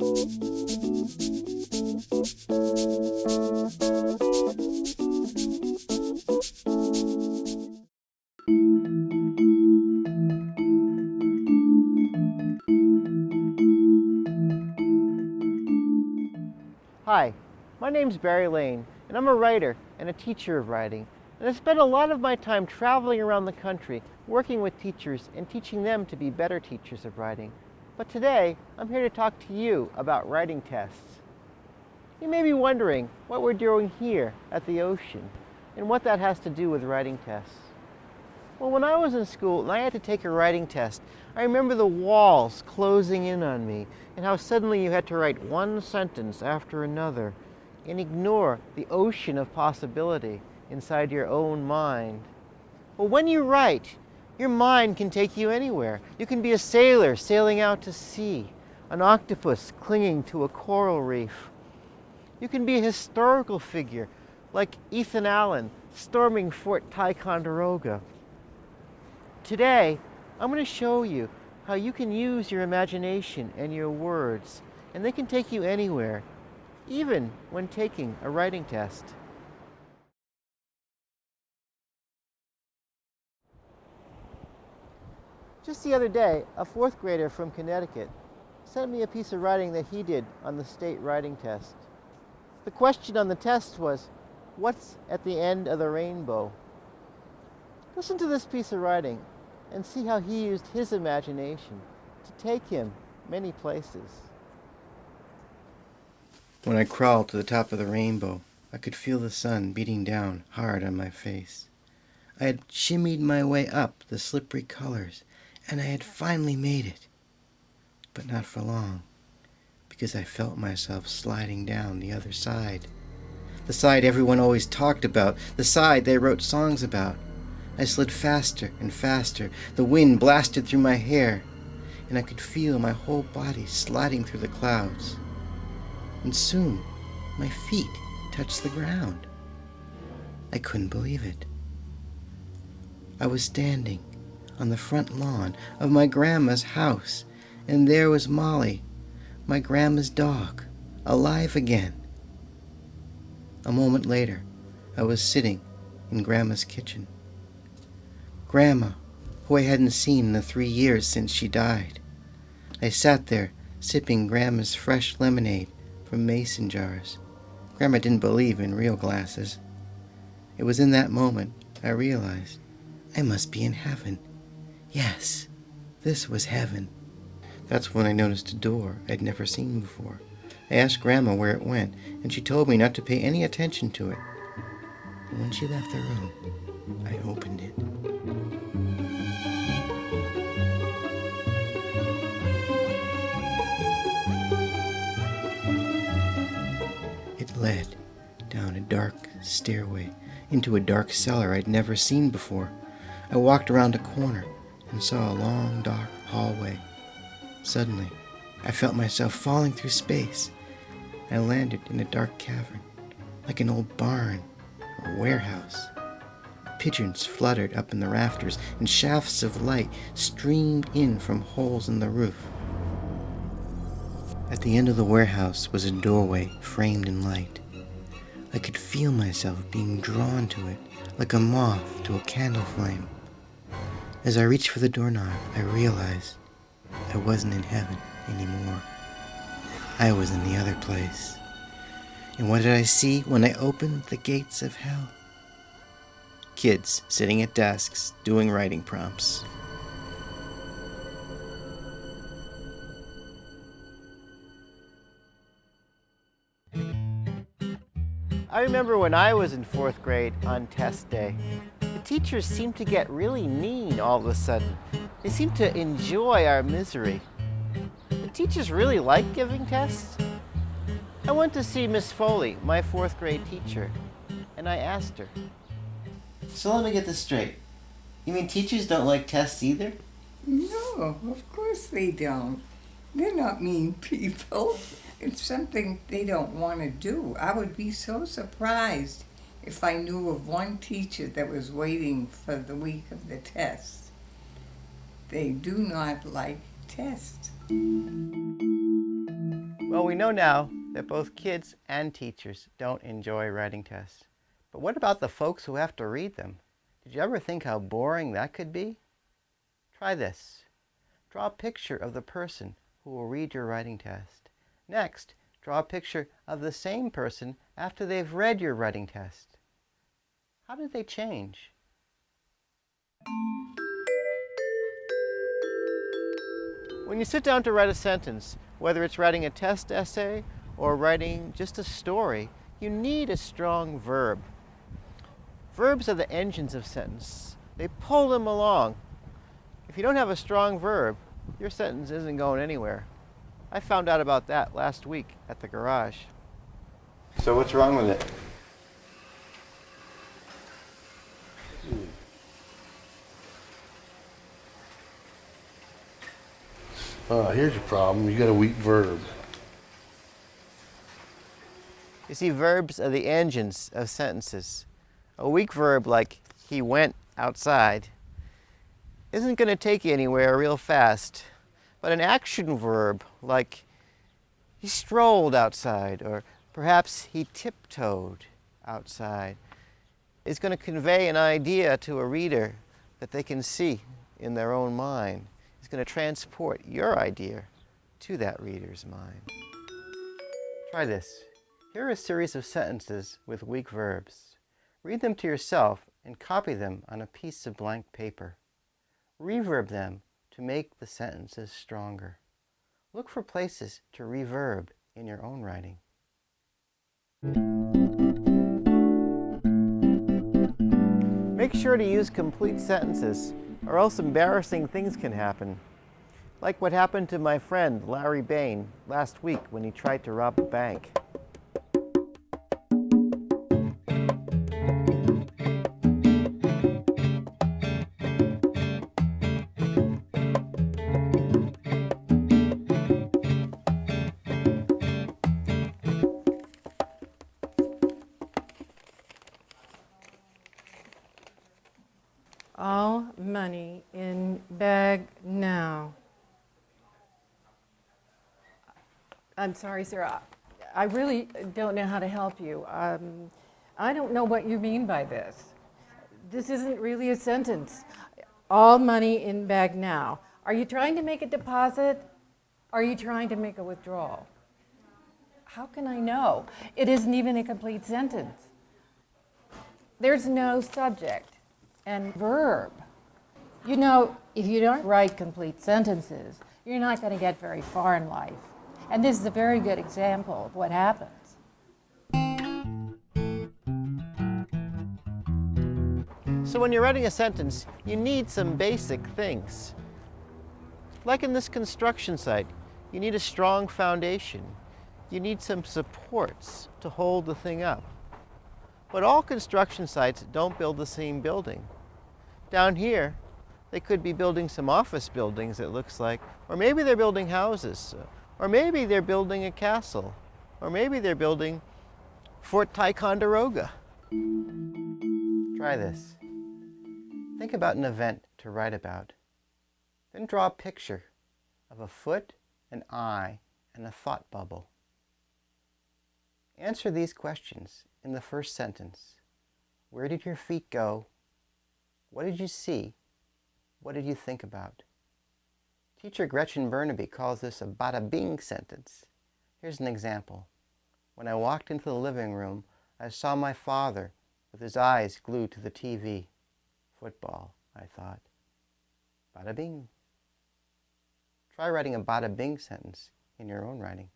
Hi, my name's Barry Lane, and I'm a writer and a teacher of writing. And I spend a lot of my time traveling around the country, working with teachers and teaching them to be better teachers of writing. But today, I'm here to talk to you about writing tests. You may be wondering what we're doing here at the ocean and what that has to do with writing tests. Well, when I was in school and I had to take a writing test, I remember the walls closing in on me and how suddenly you had to write one sentence after another and ignore the ocean of possibility inside your own mind. Well, when you write, your mind can take you anywhere. You can be a sailor sailing out to sea, an octopus clinging to a coral reef. You can be a historical figure like Ethan Allen storming Fort Ticonderoga. Today, I'm going to show you how you can use your imagination and your words, and they can take you anywhere, even when taking a writing test. Just the other day, a fourth grader from Connecticut sent me a piece of writing that he did on the state writing test. The question on the test was, what's at the end of the rainbow? Listen to this piece of writing and see how he used his imagination to take him many places. When I crawled to the top of the rainbow, I could feel the sun beating down hard on my face. I had shimmied my way up the slippery colors, and I had finally made it. But not for long, because I felt myself sliding down the other side. The side everyone always talked about, the side they wrote songs about. I slid faster and faster. The wind blasted through my hair, and I could feel my whole body sliding through the clouds. And soon, my feet touched the ground. I couldn't believe it. I was standing on the front lawn of my grandma's house, and there was Molly, my grandma's dog, alive again. A moment later, I was sitting in Grandma's kitchen. Grandma, who I hadn't seen in the 3 years since she died. I sat there, sipping Grandma's fresh lemonade from mason jars. Grandma didn't believe in real glasses. It was in that moment I realized I must be in heaven. Yes, this was heaven. That's when I noticed a door I'd never seen before. I asked Grandma where it went, and she told me not to pay any attention to it. And when she left the room, I opened it. It led down a dark stairway into a dark cellar I'd never seen before. I walked around a corner and saw a long, dark hallway. Suddenly, I felt myself falling through space. I landed in a dark cavern, like an old barn or warehouse. Pigeons fluttered up in the rafters, and shafts of light streamed in from holes in the roof. At the end of the warehouse was a doorway framed in light. I could feel myself being drawn to it, like a moth to a candle flame. As I reached for the doorknob, I realized I wasn't in heaven anymore. I was in the other place. And what did I see when I opened the gates of hell? Kids sitting at desks doing writing prompts. I remember when I was in fourth grade on test day, the teachers seemed to get really mean all of a sudden. They seemed to enjoy our misery. The teachers really like giving tests. I went to see Miss Foley, my fourth grade teacher, and I asked her, "So let me get this straight. You mean teachers don't like tests either?" No, of course they don't. They're not mean people. It's something they don't want to do. I would be so surprised if I knew of one teacher that was waiting for the week of the test. They do not like tests. Well, we know now that both kids and teachers don't enjoy writing tests. But what about the folks who have to read them? Did you ever think how boring that could be? Try this. Draw a picture of the person who will read your writing test. Next, draw a picture of the same person after they've read your writing test. How did they change? When you sit down to write a sentence, whether it's writing a test essay or writing just a story, you need a strong verb. Verbs are the engines of sentence. They pull them along. If you don't have a strong verb, your sentence isn't going anywhere. I found out about that last week at the garage. So what's wrong with it? Here's your problem. You got a weak verb. You see, verbs are the engines of sentences. A weak verb like he went outside isn't going to take you anywhere real fast. But an action verb like he strolled outside or perhaps he tiptoed outside is going to convey an idea to a reader that they can see in their own mind. It's going to transport your idea to that reader's mind. Try this. Here are a series of sentences with weak verbs. Read them to yourself and copy them on a piece of blank paper. Reverb them to make the sentences stronger. Look for places to reverb in your own writing. Make sure to use complete sentences, or else embarrassing things can happen. Like what happened to my friend Larry Bain last week when he tried to rob a bank. All money in bag now. I'm sorry, sir. I really don't know how to help you. I don't know what you mean by this. This isn't really a sentence. All money in bag now. Are you trying to make a deposit? Are you trying to make a withdrawal? How can I know? It isn't even a complete sentence. There's no subject and verb. You know, if you don't write complete sentences, you're not going to get very far in life. And this is a very good example of what happens. So when you're writing a sentence, you need some basic things. Like in this construction site, you need a strong foundation. You need some supports to hold the thing up. But all construction sites don't build the same building. Down here, they could be building some office buildings, it looks like, or maybe they're building houses, or maybe they're building a castle, or maybe they're building Fort Ticonderoga. Try this. Think about an event to write about. Then draw a picture of a foot, an eye, and a thought bubble. Answer these questions in the first sentence. Where did your feet go? What did you see? What did you think about? Teacher Gretchen Burnaby calls this a bada bing sentence. Here's an example. When I walked into the living room, I saw my father with his eyes glued to the TV. Football, I thought. Bada bing. Try writing a bada bing sentence in your own writing.